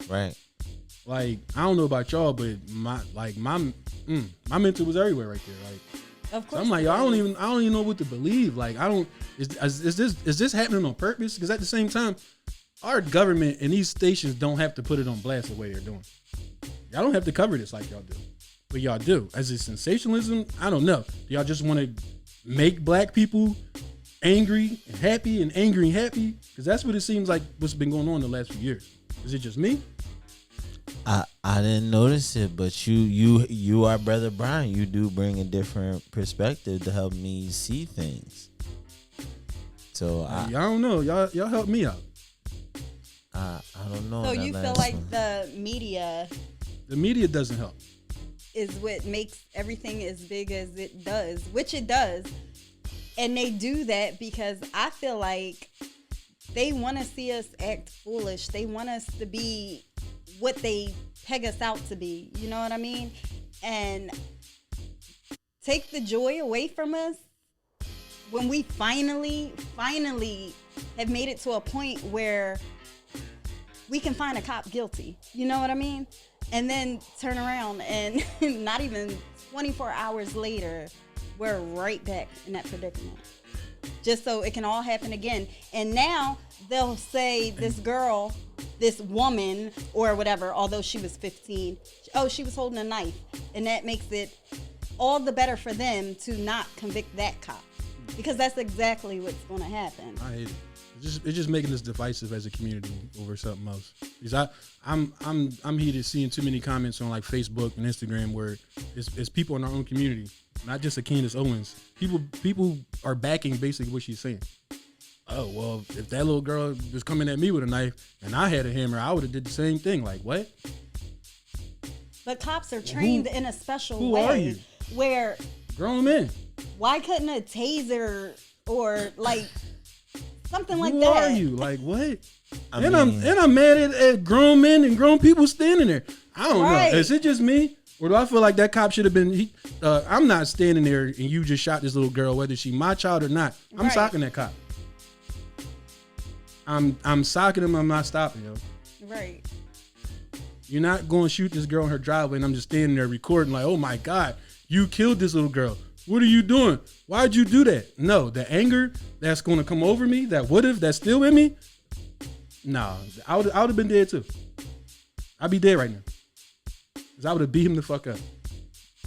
right. Like I don't know about y'all, but my mental was everywhere right there. Like Of so course. I'm like, it yo, I don't is. even know what to believe. Like I don't is this happening on purpose? Because at the same time, our government and these stations don't have to put it on blast the way they're doing. Y'all don't have to cover this like y'all do, but y'all do. As a sensationalism, I don't know. Do y'all just want to make black people angry and happy and angry and happy? Because that's what it seems like what's been going on the last few years. Is it just me? I didn't notice it, but you are Brother Brian. You do bring a different perspective to help me see things. So Y'all don't know. Y'all help me out. I don't know. So that you feel last like one. the media The media doesn't help. is what makes everything as big as it does, which it does. And they do that because I feel like they want to see us act foolish. They want us to be what they peg us out to be. You know what I mean? And take the joy away from us when we finally have made it to a point where we can find a cop guilty. You know what I mean? And then turn around and not even 24 hours later, we're right back in that predicament. Just so it can all happen again. And now they'll say this girl, this woman or whatever, although she was 15, oh, she was holding a knife. And that makes it all the better for them to not convict that cop. Because that's exactly what's going to happen. I hate it. It's just making us divisive as a community over something else. Because I'm heated seeing too many comments on like Facebook and Instagram where it's people in our own community, not just a Candace Owens. People are backing basically what she's saying. Oh well, if that little girl was coming at me with a knife and I had a hammer, I would have did the same thing. Like what? But cops are trained in a special who way are you? where Grown men. Why couldn't a taser or like something like Who that? are you? Like what? I And mean, I'm mad at grown men and grown people standing there. I don't Right. know. Is it just me, or do I feel like that cop should have been? I'm not standing there and you just shot this little girl, whether she my child or not. I'm Right. socking that cop. I'm socking him. I'm not stopping him. Right. You're not going to shoot this girl in her driveway, and I'm just standing there recording like, oh my God, you killed this little girl. What are you doing? Why'd you do that? No, the anger that's going to come over me, that's still in me. Nah, I would have been dead too. I'd be dead right now. Cause I would have beat him the fuck up.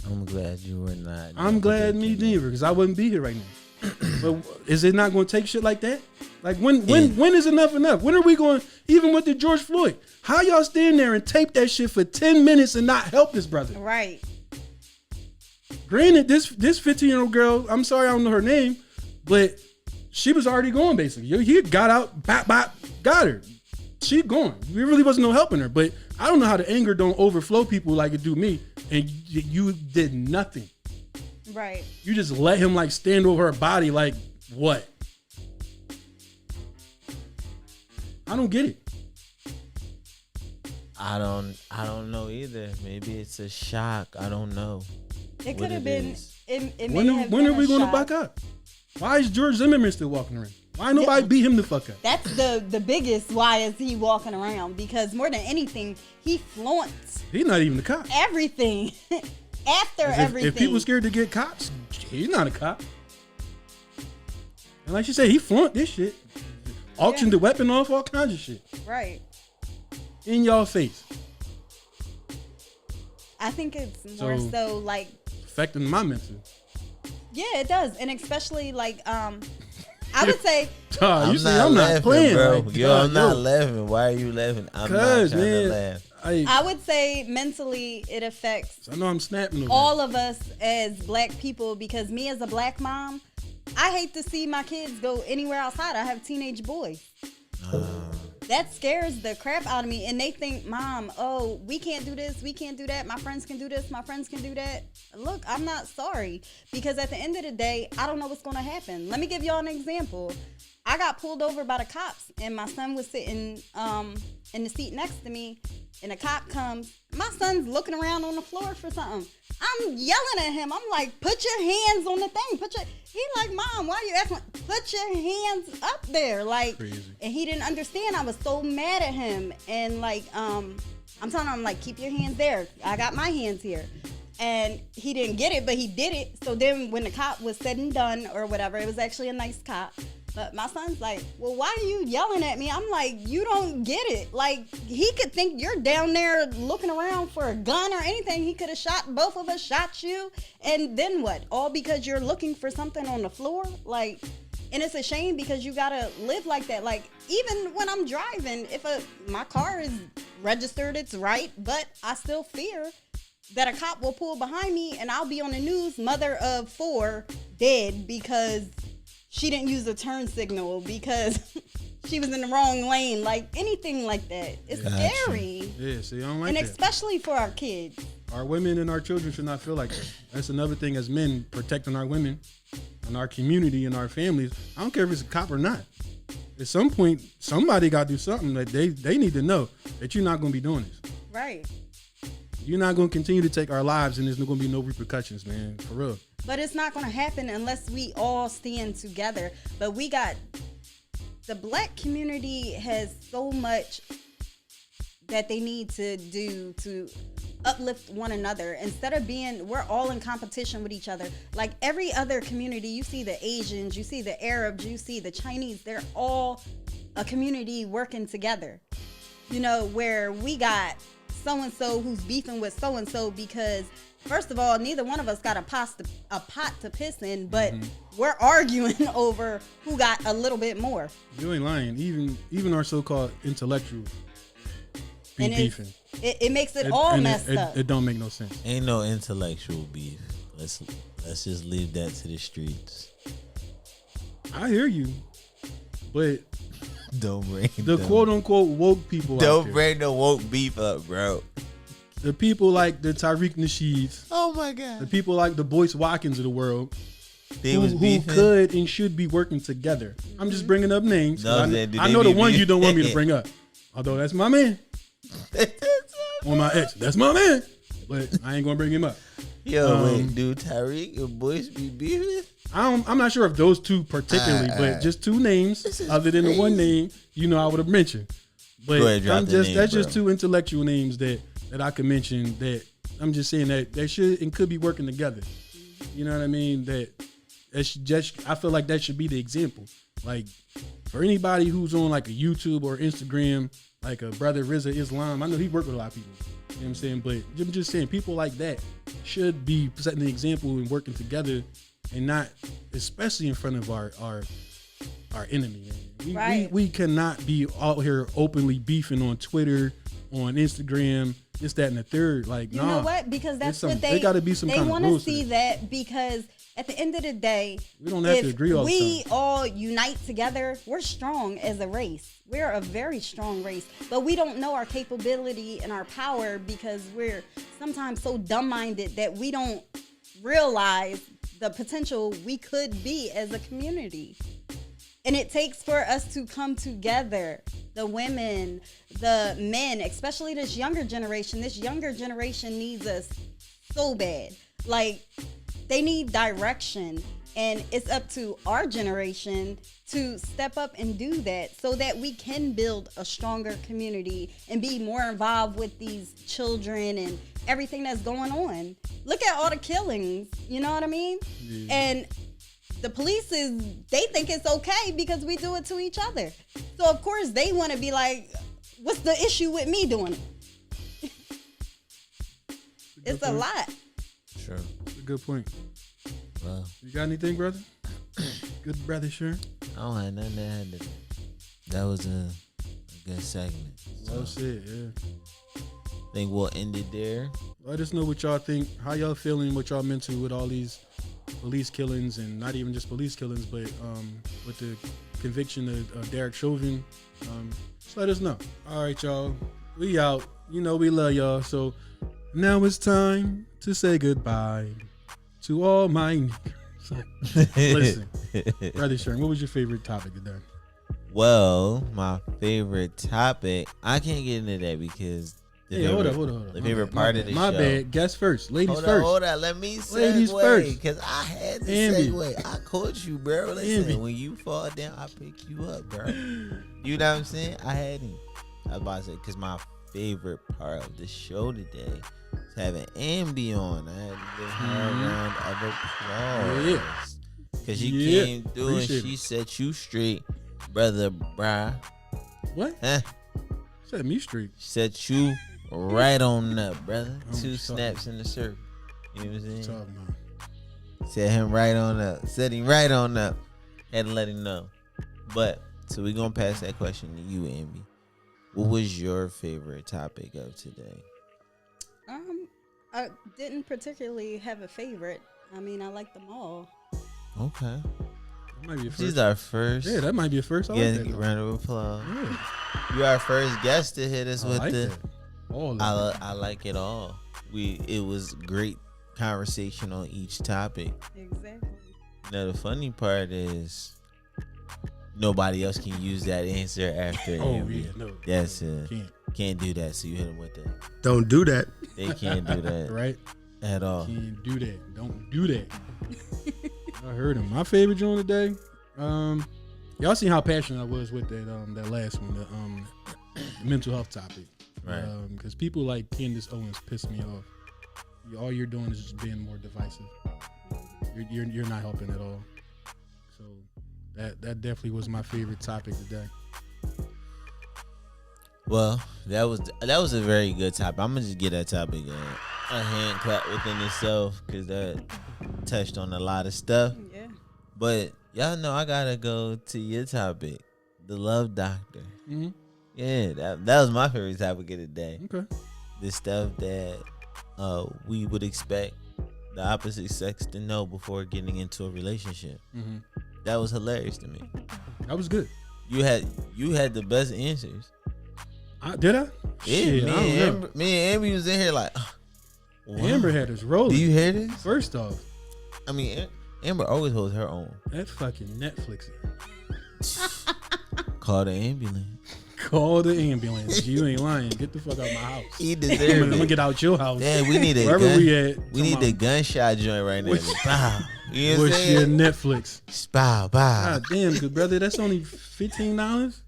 I'm glad you were not. I'm glad me neither, because I wouldn't be here right now. But is it not going to take shit like that? Like when is enough? When are we going? Even with the George Floyd, how y'all stand there and tape that shit for 10 minutes and not help this brother? Right. Granted, this 15-year-old girl, I'm sorry I don't know her name, but she was already going basically. He got out, bop, got her. She gone. There really wasn't no helping her. But I don't know how the anger don't overflow people like it do me, and you did nothing. Right. You just let him like stand over her body like what? I don't get it. I don't know either. Maybe it's a shock. I don't know. It what could have it been. is. It When may have are been we a going to shock. back up? Why is George Zimmerman still walking around? Why nobody beat him the fuck up? That's the biggest. Why is he walking around? Because more than anything, he flaunts He's not even a cop. everything. After everything. If people scared to get cops, he's not a cop. And like you said, he flaunt this shit. Auctioned the weapon off, all kinds of shit. Right. In y'all face. I think it's more So- so like, Affecting my mental. yeah, it does, and especially like I would say You see, I'm not laughing, playing, bro. like, Yo, I'm not laughing. Why are you laughing? I'm not trying to laugh. I would say mentally it affects I know I'm snapping over all of us as black people, because me as a black mom, I hate to see my kids go anywhere outside. I have teenage boys. That scares the crap out of me, and they think, Mom, oh, we can't do this, we can't do that, my friends can do this, my friends can do that. Look, I'm not sorry, because at the end of the day, I don't know what's going to happen. Let me give y'all an example. I got pulled over by the cops, and my son was sitting in the seat next to me, and a cop comes. My son's looking around on the floor for something. I'm yelling at him. I'm like, put your hands on the thing. He like, Mom, why are you acting? Put your hands up there. Like, Crazy. and he didn't understand. I was so mad at him. And like, I'm telling him, like, keep your hands there. I got my hands here. And he didn't get it, but he did it. So then when the cop was said and done or whatever, it was actually a nice cop. But my son's like, well, why are you yelling at me? I'm like, you don't get it. Like, he could think you're down there looking around for a gun or anything. He could have shot, both of us shot you. And then what? All because you're looking for something on the floor? Like, and it's a shame because you got to live like that. Like, even when I'm driving, if my car is registered, it's right, but I still fear that a cop will pull behind me and I'll be on the news, mother of 4 dead because she didn't use a turn signal, because she was in the wrong lane. Like, anything like that. It's scary. Yeah, see, I don't like And that. especially for our kids. Our women and our children should not feel like that. That's another thing as men, protecting our women and our community and our families. I don't care if it's a cop or not. At some point, somebody got to do something that they need to know that you're not going to be doing this. Right. You're not going to continue to take our lives, and there's going to be no repercussions, man. For real. But it's not going to happen unless we all stand together. But the black community has so much that they need to do to uplift one another. Instead of we're all in competition with each other. Like every other community, you see the Asians, you see the Arabs, you see the Chinese, they're all a community working together. You know, where we got so-and-so who's beefing with so-and-so because, first of all, neither one of us got a pot to piss in, but we're arguing over who got a little bit more. You ain't lying. Even our so-called intellectuals be And beefing. it makes it all messed up. It don't make no sense. Ain't no intellectual beef. Let's just leave that to the streets. I hear you, but Don't bring the quote-unquote woke people out Don't there, bring the woke beef up, bro. the people like the Tariq Nasheeds, Oh my the god. people like the Boyce Watkins of the world, They was who beefing? could and should be working together. I'm just bringing up names. No, I, man, do I they know the be one you beefing? don't want me to bring up. Although that's my man. On my ex, that's my man. But I ain't gonna bring him up. Yo, wait, dude, Tyreek and boys be beefing? I'm not sure if those two particularly, but just two names other than the one name, I would have mentioned. But Go ahead, drop the name, that's just bro. two intellectual names that I could mention that I'm just saying that they should and could be working together. You know what I mean? That's just I feel like that should be the example. Like for anybody who's on like a YouTube or Instagram, like a brother Rizza Islam, I know he worked with a lot of people. You know what I'm saying? But I'm just saying people like that should be setting the example and working together and not, especially in front of our enemy. Man. We cannot be out here openly beefing on Twitter, on Instagram, this, that, and the third. Like, you know what? Because that's what they got to be some they kind of want to rules see that because at the end of the day, we don't have to agree all the time. We all unite together. We're strong as a race. We're a very strong race, but we don't know our capability and our power because we're sometimes so dumb-minded that we don't realize the potential we could be as a community. And it takes for us to come together, the women, the men, especially this younger generation. This younger generation needs us so bad. Like, they need direction. And it's up to our generation to step up and do that so that we can build a stronger community and be more involved with these children and everything that's going on. Look at all the killings, you know what I mean? Yeah. And the police they think it's okay because we do it to each other. So of course they want to be like, what's the issue with me doing it? It's a lot. Sure. That's a good point. Well, you got anything, brother? Good brother, sure. I don't have nothing to add to that. That was a good segment. Well said, yeah. I think we'll end it there. Let us know what y'all think, how y'all feeling, what y'all meant to with all these police killings, and not even just police killings, but with the conviction of Derek Chauvin. Just let us know. All right, y'all. We out. We love y'all. So now it's time to say goodbye to all my niggas. Listen, Brother Sherman, what was your favorite topic today? Well, my favorite topic, I can't get into that because hold on. The favorite part of the show. My bad. Guess first. Ladies first. Hold on. Let me segue. Ladies first. Because I had to Amby. segue. I caught you, bro. Listen, Amby. when you fall down, I pick you up, bro. You know what I'm saying? I had him. I was about to say, because my favorite part of the show today is having Amby on. I had to give her a round of applause. Because she came through and she set you straight, brother, bruh. What? Huh? Set me straight. Set you right on up, brother. I'm 2 sorry. snaps in the circle. You know what I'm saying? Talking about. Set him right on up. Set him right on up. Had to let him know. But, so we're going to pass that question to you, Amby. What was your favorite topic of today? I didn't particularly have a favorite. I mean, I like them all. Okay. That might be a first. She's our first. Yeah, that might be a first. I Yeah, like that. round of applause. Yeah. You our first guest to hit us I with like the. that. All of it. I like it all. It was great conversation on each topic. Exactly. Now the funny part is nobody else can use that answer after. Oh Amby. yeah, no. That's Can't. do that. So you hit them with that. Don't do that. They can't do that Right? at all. Can't do that. Don't do that. I heard him. My favorite joint today. Y'all seen how passionate I was with that last one, the mental health topic. Right. Because people like Candace Owens piss me off. All you're doing is just being more divisive. You're not helping at all. So that definitely was my favorite topic today. Well, that was a very good topic. I'm gonna just get that topic a hand clap within itself because that touched on a lot of stuff. Yeah. But y'all know I gotta go to your topic, the love doctor. Mm-hmm. Yeah, that was my favorite topic of the day. Okay. The stuff that we would expect the opposite sex to know before getting into a relationship. Mm-hmm. That was hilarious to me. That was good. You had the best answers. Did I? Yeah, Shit, I don't know. me and Amby was in here like, wow. Amber had us rolling. Do you hear this? First off, I mean, Amber always holds her own. That fucking Netflix. Call the ambulance. Call the ambulance. You ain't lying. Get the fuck out my house. He I'm deserves gonna it. get out your house. Yeah, we need a Wherever gun. we at. We need the gunshot joint right now. What's- Bow. You know what I'm What's your saying? Netflix? Bow, bow. God damn, good brother. That's only $15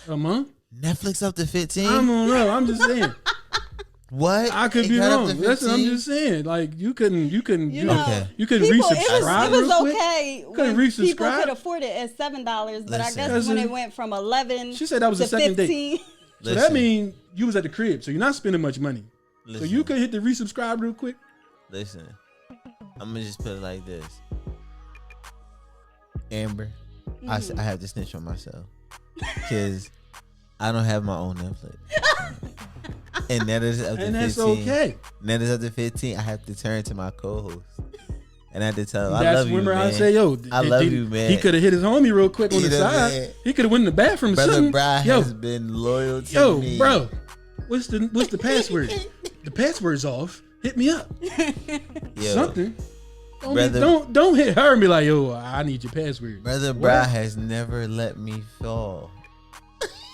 a month. Netflix up to 15. I don't know. I'm just saying. What? I could It be got up wrong. to That's what I'm 15? just saying. Like you couldn't. You know, Okay. You couldn't people, resubscribe it was real quick. okay Couldn't when people resubscribe? could afford it at $7, but I Listen. guess when it Listen. went from 11 She said that was to the second date. 15, So that means you was at the crib, so you're not spending much money. Listen, So you could hit the resubscribe real quick. listen. I'm gonna just put it like this. Amber, I have to snitch on myself because I don't have my own Netflix, and that is up to And 15. that's okay. And that is up to 15. I have to turn to my co-host, and I have to tell him, I That's love you, remember man. I say, yo, I love you, man. He could have hit his homie real quick on You the know what I'm side. saying? He could have went in the bathroom or Brother something. Bry Yo, has been loyal to yo, me. bro, what's the password? The password's off. Hit me up. Yo, Something. Brother- Don't hit her and be like, yo, I need your password. Brother What? Bry has never let me fall.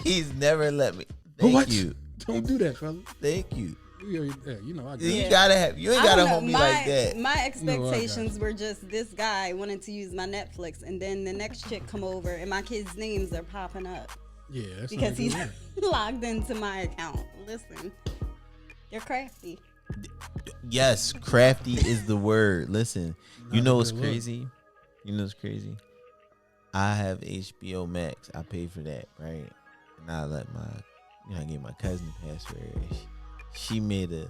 He's never let me. Thank What? you. Don't do that, fella. Thank you. You know, I got You it. gotta have. You ain't I gotta don't know, hold me like that. My No, I expectations were just this guy wanted to use my Netflix, and then the next chick come over, and my kids' names are popping up Yeah, that's not because a good he's one. logged into my account. Listen, you're crafty. Yes, crafty is the word. Listen, you Not know a what's good look. crazy? You know what's crazy? I have HBO Max. I pay for that, right? And I let I gave my cousin the password. She made a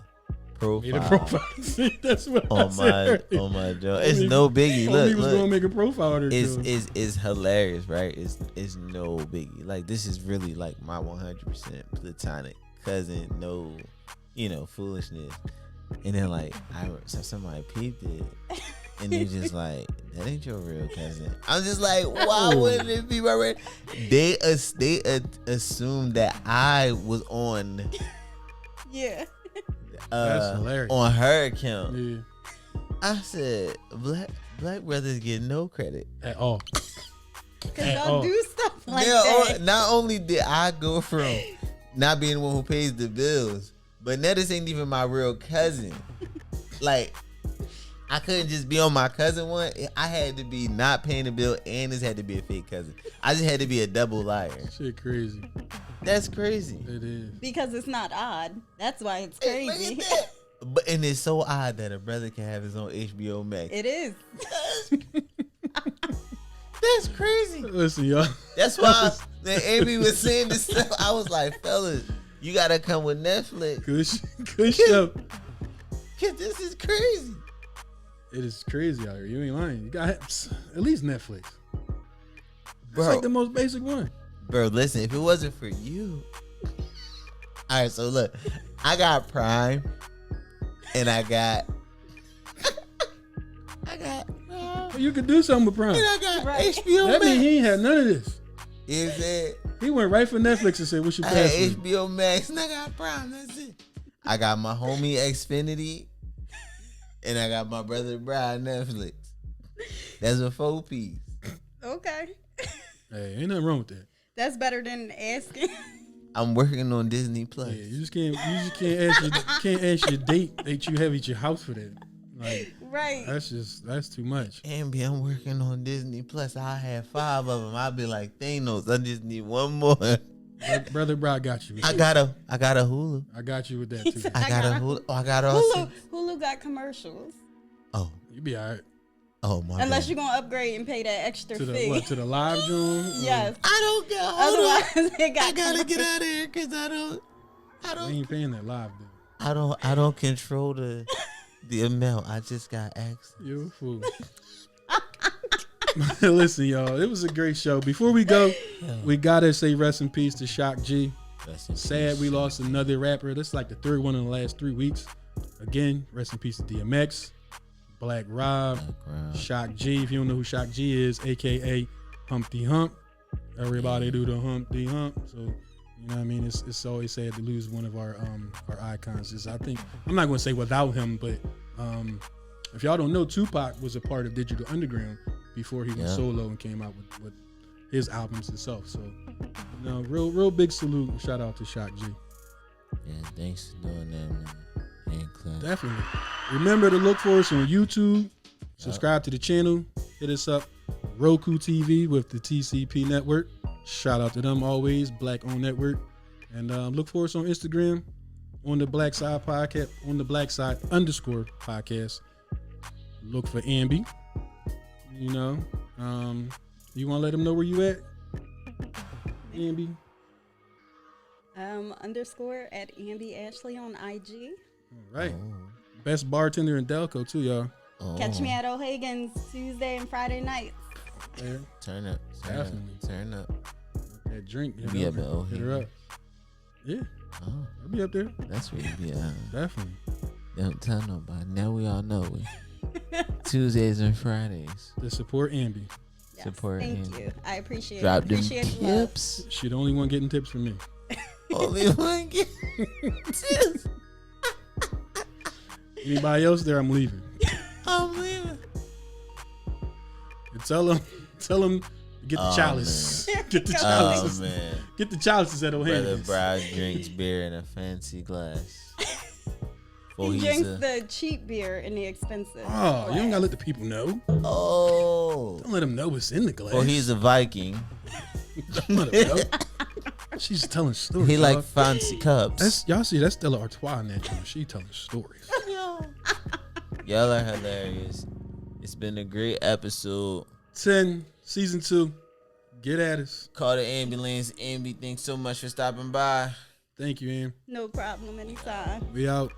profile, Made a profile. See, that's what I on said. my joint. It's Homie- no biggie. Homie was gonna Look. make a profile of her. It's, joint. it's hilarious, right? It's no biggie. Like this is really like my 100% platonic cousin. No, foolishness. And then like so somebody peeped it, and they just like, that ain't your real cousin. I'm just like, why wouldn't it be my real? They assumed that I was on Yeah. That's hilarious. on her account. Yeah, I said, black brothers get no credit. at all. Because At y'all all. do stuff like Now, that. not only did I go from not being the one who pays the bills, but now this ain't even my real cousin. Like, I couldn't just be on my cousin one. I had to be not paying the bill, and this had to be a fake cousin. I just had to be a double liar. Shit, crazy. That's crazy. It is. Because it's not odd. That's why it's Hey, look crazy. at that. But and it's so odd that a brother can have his own HBO Max. It is. That's crazy. Listen, y'all. That's why when Amy was saying this stuff, I was like, fellas, you gotta come with Netflix. Good show. Cause this is crazy. It is crazy out here. You ain't lying. You got at least Netflix. It's Bro, like the most basic one. bro, listen, if it wasn't for you. All right, so look, I got Prime and I got Well, you could do something with Prime. and I got Right. HBO That means Max. he ain't had none of this. Is it? He went right for Netflix and said, "What's your I had password?" HBO Max and I got Prime. That's it. I got my homie Xfinity and I got my brother Brian Netflix. That's a 4-piece. Okay. Hey, ain't nothing wrong with that. That's better than asking. I'm working on Disney Plus. Yeah, you just can't ask your date that you have at your house for that. Like Right. that's too much. Amby, I'm working on Disney Plus. I have 5 of them. I'll be like Thanos. I just need one more. Brother Bro, I got you. I got a Hulu. I got you with that too. I got a Hulu. Oh, I got a Hulu got commercials. Oh, You be all right. oh my. Unless bad. you're gonna upgrade and pay that extra To the fee. to the live joint. Yes. I don't got. Hold on. Otherwise, they got I gotta get commercials. out of here because I We ain't paying that live though. I don't control the amount. I just got access. You a fool. Listen, y'all, it was a great show. Before we go, we gotta say rest in peace to Shock G. Sad we lost another rapper. This is like the third one in the last 3 weeks. Again, rest in peace to DMX, Black Rob, Shock G. If you don't know who Shock G is, aka Humpty Hump. Everybody do the Humpty Hump. So you know what I mean. It's always sad to lose one of our icons. I think I'm not gonna say without him, but If y'all don't know, Tupac was a part of Digital Underground before he went solo and came out with his albums himself. So, you know, real big salute and shout out to Shock G. Yeah, thanks for doing that, man. And clap. Definitely. Remember to look for us on YouTube. Subscribe to the channel. Hit us up. Roku TV with the TCP network. Shout out to them always. Black owned network. And look for us on Instagram on the Black Side Podcast, on the Black Side _ podcast. Look for AMBY. You know, you want to let them know where you at? AMBY. _ at Amby Ashley on IG. All right. Best bartender in Delco too, y'all. Catch me at O'Hagan's Tuesday and Friday nights. Yeah. Turn up. Turn up. That drink. You be up at Hit her O'Hagan. up. Yeah. Oh, I'll be up there. that's where you be at. Definitely. Don't tell nobody. Now we all know it. Tuesdays and Fridays. To support AMBY. Yes, Support thank Amby. you. I appreciate Drop it. them Appreciate the love. tips. She the only one getting tips from me. Only one get tips. Anybody else there, I'm leaving. I'm leaving. And tell them to get the chalice. Get the Oh chalices. man. Get the chalices at Brother O'Hagan's. Brown drinks beer in a fancy glass. Well, He he's drinks a- the cheap beer and the expensive. Oh, you don't gotta let the people know. Oh. Don't let them know what's in the glass. Well, he's a Viking. Don't let 'em know. She's telling stories. He like dog. fancy cups. That's y'all see that's Stella Artois in that joint. She telling stories. Y'all are hilarious. It's been a great episode. 10 season 2. Get at us. Call the ambulance. Amby, thanks so much for stopping by. Thank you, Am. No problem anytime. We out.